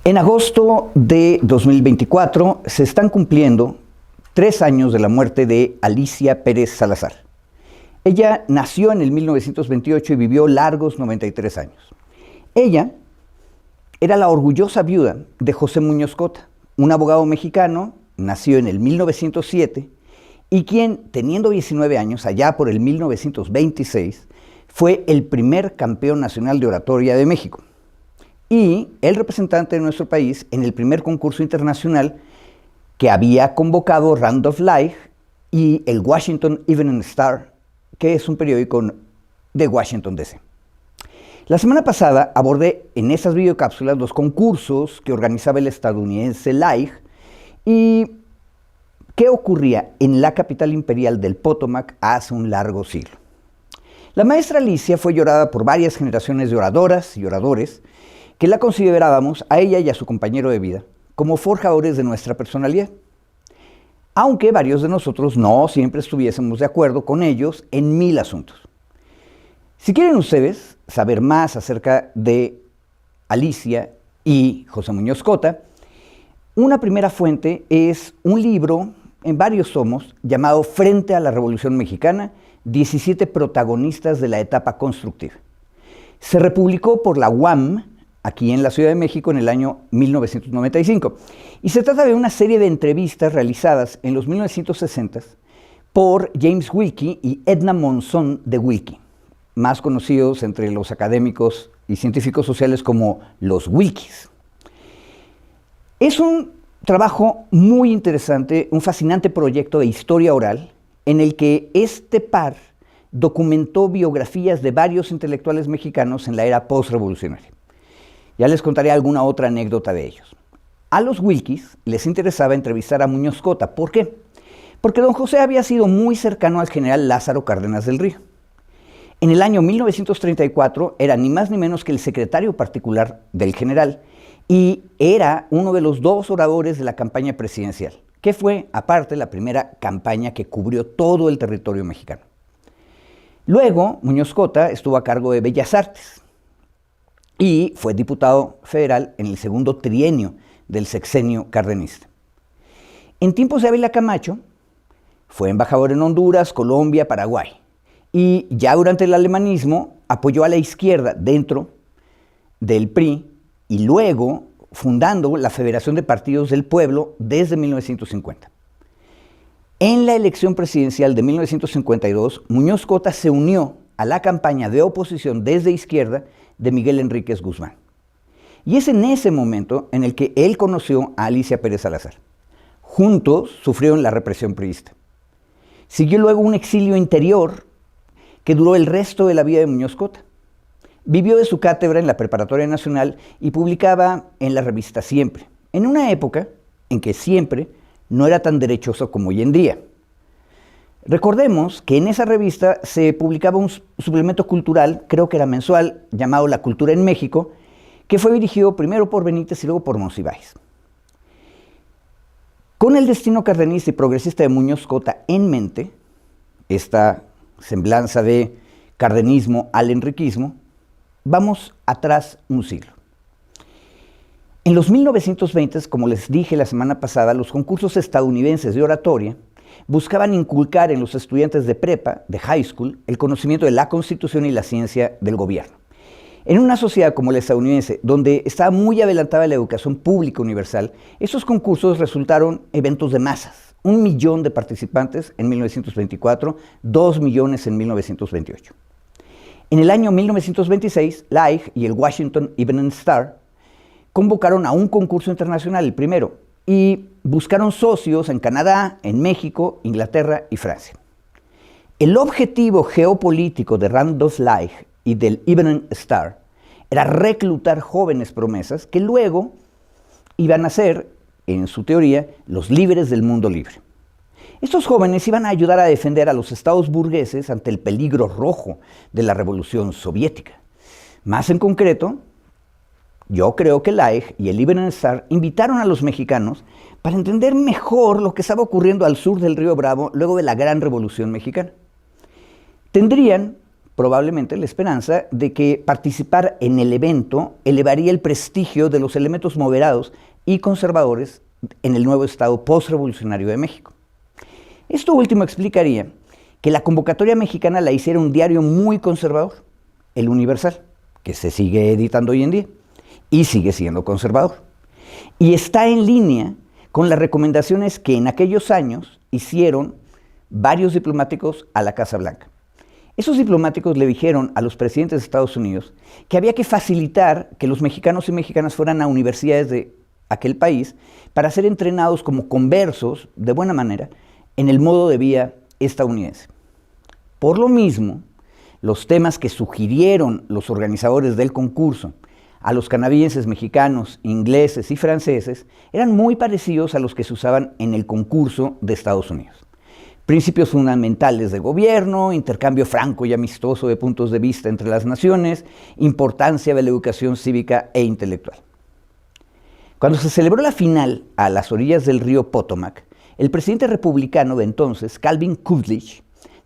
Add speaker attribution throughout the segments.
Speaker 1: En agosto de 2024 se están cumpliendo 3 años de la muerte de Alicia Pérez Salazar. Ella nació en el 1928 y vivió largos 93 años. Ella era la orgullosa viuda de José Muñoz Cota, un abogado mexicano, nació en el 1907 y quien, teniendo 19 años, allá por el 1926, fue el primer campeón nacional de oratoria de México y el representante de nuestro país en el primer concurso internacional que había convocado Randolph Leigh y el Washington Evening Star, que es un periódico de Washington, D.C. La semana pasada abordé en esas videocápsulas los concursos que organizaba el estadounidense Leigh y qué ocurría en la capital imperial del Potomac hace un largo siglo. La maestra Alicia fue llorada por varias generaciones de oradoras y oradores que la considerábamos, a ella y a su compañero de vida, como forjadores de nuestra personalidad. Aunque varios de nosotros no siempre estuviésemos de acuerdo con ellos en 1000 asuntos. Si quieren ustedes saber más acerca de Alicia y José Muñoz Cota, una primera fuente es un libro en varios tomos llamado Frente a la Revolución Mexicana, 17 protagonistas de la etapa constructiva. Se republicó por la UAM, aquí en la Ciudad de México, en el año 1995. Y se trata de una serie de entrevistas realizadas en los 1960s por James Wilkie y Edna Monzón de Wilkie, más conocidos entre los académicos y científicos sociales como los Wilkies. Es un trabajo muy interesante, un fascinante proyecto de historia oral en el que este par documentó biografías de varios intelectuales mexicanos en la era postrevolucionaria. Ya les contaré alguna otra anécdota de ellos. A los Wilkies les interesaba entrevistar a Muñoz Cota. ¿Por qué? Porque don José había sido muy cercano al general Lázaro Cárdenas del Río. En el año 1934 era ni más ni menos que el secretario particular del general y era uno de los 2 oradores de la campaña presidencial, que fue, aparte, la primera campaña que cubrió todo el territorio mexicano. Luego, Muñoz Cota estuvo a cargo de Bellas Artes y fue diputado federal en el segundo trienio del sexenio cardenista. En tiempos de Ávila Camacho, fue embajador en Honduras, Colombia, Paraguay, y ya durante el alemanismo apoyó a la izquierda dentro del PRI y luego fundando la Federación de Partidos del Pueblo desde 1950. En la elección presidencial de 1952, Muñoz Cota se unió a la campaña de oposición desde izquierda de Miguel Enríquez Guzmán. Y es en ese momento en el que él conoció a Alicia Pérez Salazar. Juntos sufrieron la represión priista. Siguió luego un exilio interior que duró el resto de la vida de Muñoz Cota. Vivió de su cátedra en la Preparatoria Nacional y publicaba en la revista Siempre, en una época en que Siempre no era tan derechoso como hoy en día. Recordemos que en esa revista se publicaba un suplemento cultural, creo que era mensual, llamado La Cultura en México, que fue dirigido primero por Benítez y luego por Monsiváis. Con el destino cardenista y progresista de Muñoz Cota en mente, esta semblanza de cardenismo al enriquismo, vamos atrás un siglo. En los 1920s, como les dije la semana pasada, los concursos estadounidenses de oratoria buscaban inculcar en los estudiantes de prepa, de high school, el conocimiento de la Constitución y la ciencia del gobierno. En una sociedad como la estadounidense, donde estaba muy adelantada la educación pública universal, estos concursos resultaron eventos de masas. 1 millón de participantes en 1924, 2 millones en 1928. En el año 1926, Leigh y el Washington Evening Star convocaron a un concurso internacional, el primero, y buscaron socios en Canadá, en México, Inglaterra y Francia. El objetivo geopolítico de Randolph Leigh y del Evening Star era reclutar jóvenes promesas que luego iban a ser, en su teoría, los líderes del mundo libre. Estos jóvenes iban a ayudar a defender a los estados burgueses ante el peligro rojo de la Revolución Soviética. Más en concreto, yo creo que Leigh y el Evening Star invitaron a los mexicanos para entender mejor lo que estaba ocurriendo al sur del Río Bravo luego de la Gran Revolución Mexicana. Tendrían probablemente la esperanza de que participar en el evento elevaría el prestigio de los elementos moderados y conservadores en el nuevo Estado postrevolucionario de México. Esto último explicaría que la convocatoria mexicana la hiciera un diario muy conservador, El Universal, que se sigue editando hoy en día y sigue siendo conservador. Y está en línea con las recomendaciones que en aquellos años hicieron varios diplomáticos a la Casa Blanca. Esos diplomáticos le dijeron a los presidentes de Estados Unidos que había que facilitar que los mexicanos y mexicanas fueran a universidades de aquel país para ser entrenados como conversos, de buena manera, en el modo de vida estadounidense. Por lo mismo, los temas que sugirieron los organizadores del concurso a los canadienses, mexicanos, ingleses y franceses eran muy parecidos a los que se usaban en el concurso de Estados Unidos. Principios fundamentales de gobierno, intercambio franco y amistoso de puntos de vista entre las naciones, importancia de la educación cívica e intelectual. Cuando se celebró la final a las orillas del río Potomac, el presidente republicano de entonces, Calvin Coolidge,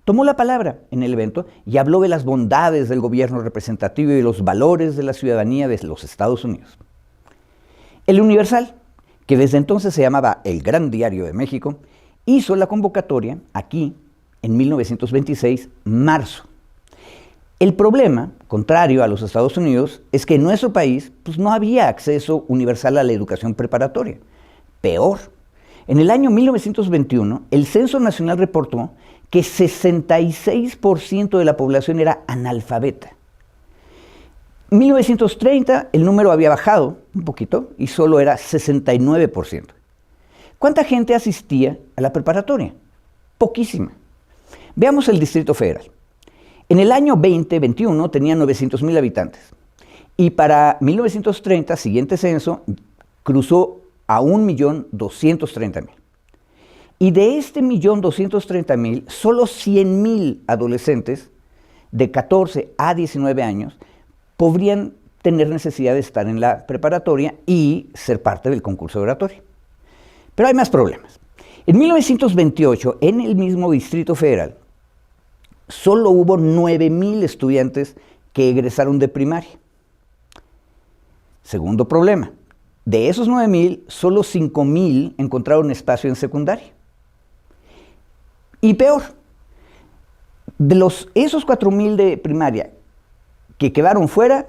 Speaker 1: tomó la palabra en el evento y habló de las bondades del gobierno representativo y de los valores de la ciudadanía de los Estados Unidos. El Universal, que desde entonces se llamaba El Gran Diario de México, hizo la convocatoria aquí en 1926, marzo. El problema, contrario a los Estados Unidos, es que en nuestro país no había acceso universal a la educación preparatoria. Peor, en el año 1921, el Censo Nacional reportó que 66% de la población era analfabeta. En 1930 el número había bajado un poquito y solo era 69%. ¿Cuánta gente asistía a la preparatoria? Poquísima. Veamos el Distrito Federal. En el año 2021 tenía 900,000 habitantes y para 1930, siguiente censo, cruzó a 1,230,000. Y de este 1,230,000, solo 100,000 adolescentes de 14 a 19 años podrían tener necesidad de estar en la preparatoria y ser parte del concurso de oratoria. Pero hay más problemas. En 1928, en el mismo Distrito Federal, solo hubo 9,000 estudiantes que egresaron de primaria. Segundo problema, de esos 9,000, solo 5,000 encontraron espacio en secundaria. Y peor, de esos 4,000 de primaria que quedaron fuera,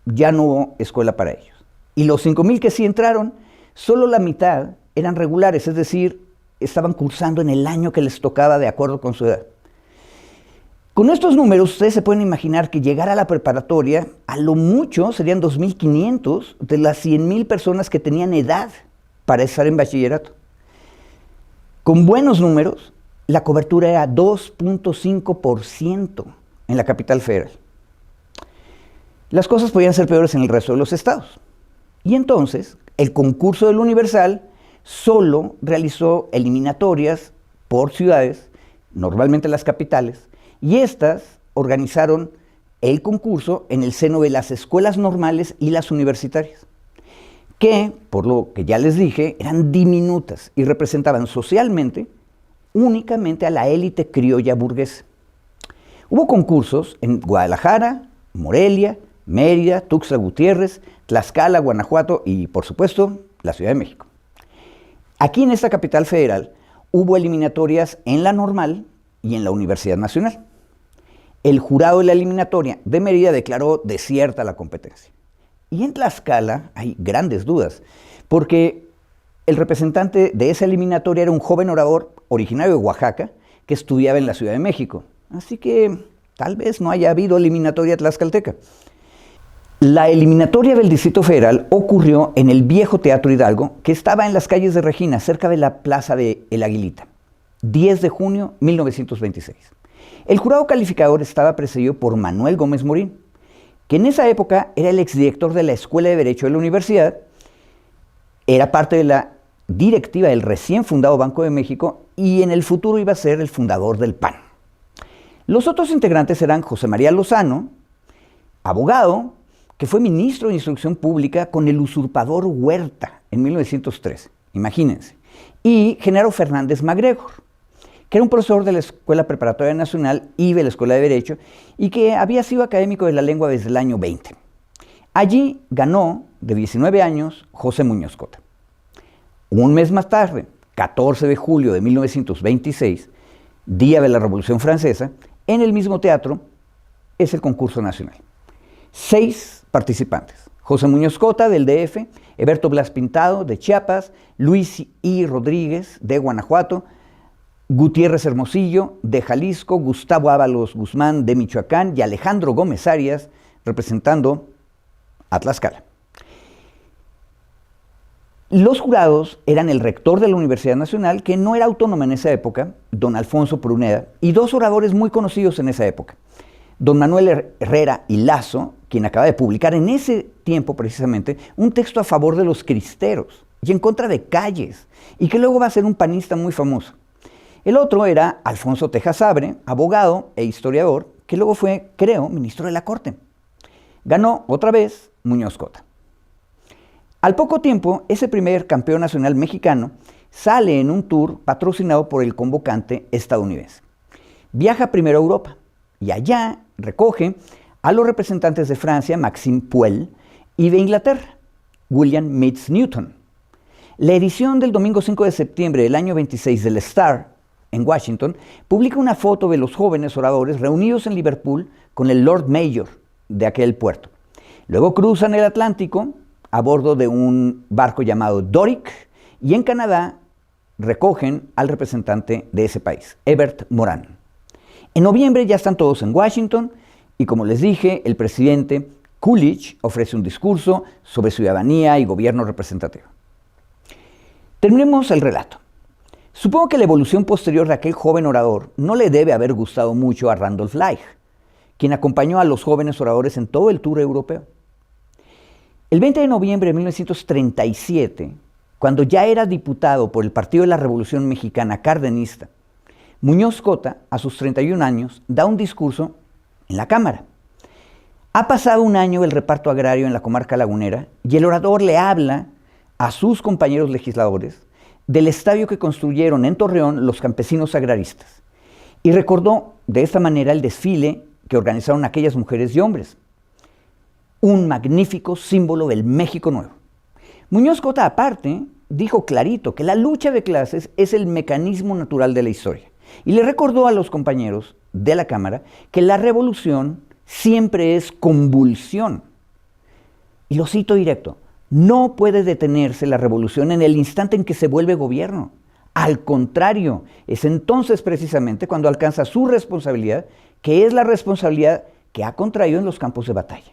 Speaker 1: ya no hubo escuela para ellos. Y los 5,000 que sí entraron, solo la mitad eran regulares, es decir, estaban cursando en el año que les tocaba de acuerdo con su edad. Con estos números, ustedes se pueden imaginar que llegar a la preparatoria, a lo mucho serían 2,500 de las 100,000 personas que tenían edad para estar en bachillerato. Con buenos números, la cobertura era 2,5% en la capital federal. Las cosas podían ser peores en el resto de los estados. Y entonces, el concurso del Universal solo realizó eliminatorias por ciudades, normalmente las capitales, y estas organizaron el concurso en el seno de las escuelas normales y las universitarias, que, por lo que ya les dije, eran diminutas y representaban socialmente únicamente a la élite criolla burguesa. Hubo concursos en Guadalajara, Morelia, Mérida, Tuxtla Gutiérrez, Tlaxcala, Guanajuato y, por supuesto, la Ciudad de México. Aquí en esta capital federal hubo eliminatorias en la normal y en la Universidad Nacional. El jurado de la eliminatoria de Mérida declaró desierta la competencia. Y en Tlaxcala hay grandes dudas, porque el representante de esa eliminatoria era un joven orador originario de Oaxaca que estudiaba en la Ciudad de México. Así que tal vez no haya habido eliminatoria tlaxcalteca. La eliminatoria del Distrito Federal ocurrió en el viejo Teatro Hidalgo, que estaba en las calles de Regina, cerca de la Plaza de El Aguilita, 10 de junio de 1926. El jurado calificador estaba presidido por Manuel Gómez Morín, que en esa época era el exdirector de la Escuela de Derecho de la Universidad, era parte de la directiva del recién fundado Banco de México y en el futuro iba a ser el fundador del PAN. Los otros integrantes eran José María Lozano, abogado, que fue ministro de Instrucción Pública con el usurpador Huerta en 1913, imagínense, y Genaro Fernández MacGregor, que era un profesor de la Escuela Preparatoria Nacional y de la Escuela de Derecho, y que había sido académico de la lengua desde el año 20. Allí ganó, de 19 años, José Muñoz Cota. Un mes más tarde, 14 de julio de 1926, día de la Revolución Francesa, en el mismo teatro es el concurso nacional. 6 participantes: José Muñoz Cota, del DF, Eberto Blas Pintado, de Chiapas, Luis I. Rodríguez, de Guanajuato, Gutiérrez Hermosillo, de Jalisco, Gustavo Ábalos Guzmán, de Michoacán, y Alejandro Gómez Arias, representando a Tlaxcala. Los jurados eran el rector de la Universidad Nacional, que no era autónoma en esa época, don Alfonso Pruneda, y 2 oradores muy conocidos en esa época, don Manuel Herrera y Lazo, quien acaba de publicar en ese tiempo precisamente un texto a favor de los cristeros y en contra de Calles, y que luego va a ser un panista muy famoso. El otro era Alfonso Tejas Sabre, abogado e historiador, que luego fue, creo, ministro de la Corte. Ganó otra vez Muñoz Cota. Al poco tiempo, ese primer campeón nacional mexicano sale en un tour patrocinado por el convocante estadounidense. Viaja primero a Europa y allá recoge a los representantes de Francia, Maxime Puel, y de Inglaterra, William Meads Newton. La edición del domingo 5 de septiembre del año 26 del Star, en Washington, publica una foto de los jóvenes oradores reunidos en Liverpool con el Lord Mayor de aquel puerto. Luego cruzan el Atlántico a bordo de un barco llamado Doric, y en Canadá recogen al representante de ese país, Hebert Morin. En noviembre ya están todos en Washington, y como les dije, el presidente Coolidge ofrece un discurso sobre ciudadanía y gobierno representativo. Terminemos el relato. Supongo que la evolución posterior de aquel joven orador no le debe haber gustado mucho a Randolph Leigh, quien acompañó a los jóvenes oradores en todo el tour europeo. El 20 de noviembre de 1937, cuando ya era diputado por el Partido de la Revolución Mexicana cardenista, Muñoz Cota, a sus 31 años, da un discurso en la Cámara. Ha pasado un año el reparto agrario en la comarca lagunera y el orador le habla a sus compañeros legisladores del estadio que construyeron en Torreón los campesinos agraristas, y recordó de esta manera el desfile que organizaron aquellas mujeres y hombres, un magnífico símbolo del México nuevo. Muñoz Cota, aparte, dijo clarito que la lucha de clases es el mecanismo natural de la historia, y le recordó a los compañeros de la Cámara que la revolución siempre es convulsión. Y lo cito directo: no puede detenerse la revolución en el instante en que se vuelve gobierno. Al contrario, es entonces precisamente cuando alcanza su responsabilidad, que es la responsabilidad que ha contraído en los campos de batalla.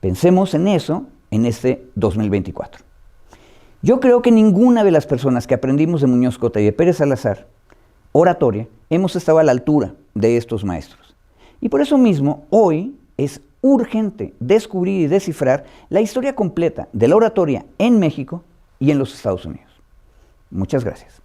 Speaker 1: Pensemos en eso en este 2024. Yo creo que ninguna de las personas que aprendimos de Muñoz Cota y de Pérez Salazar oratoria hemos estado a la altura de estos maestros. Y por eso mismo, hoy es urgente descubrir y descifrar la historia completa de la oratoria en México y en los Estados Unidos. Muchas gracias.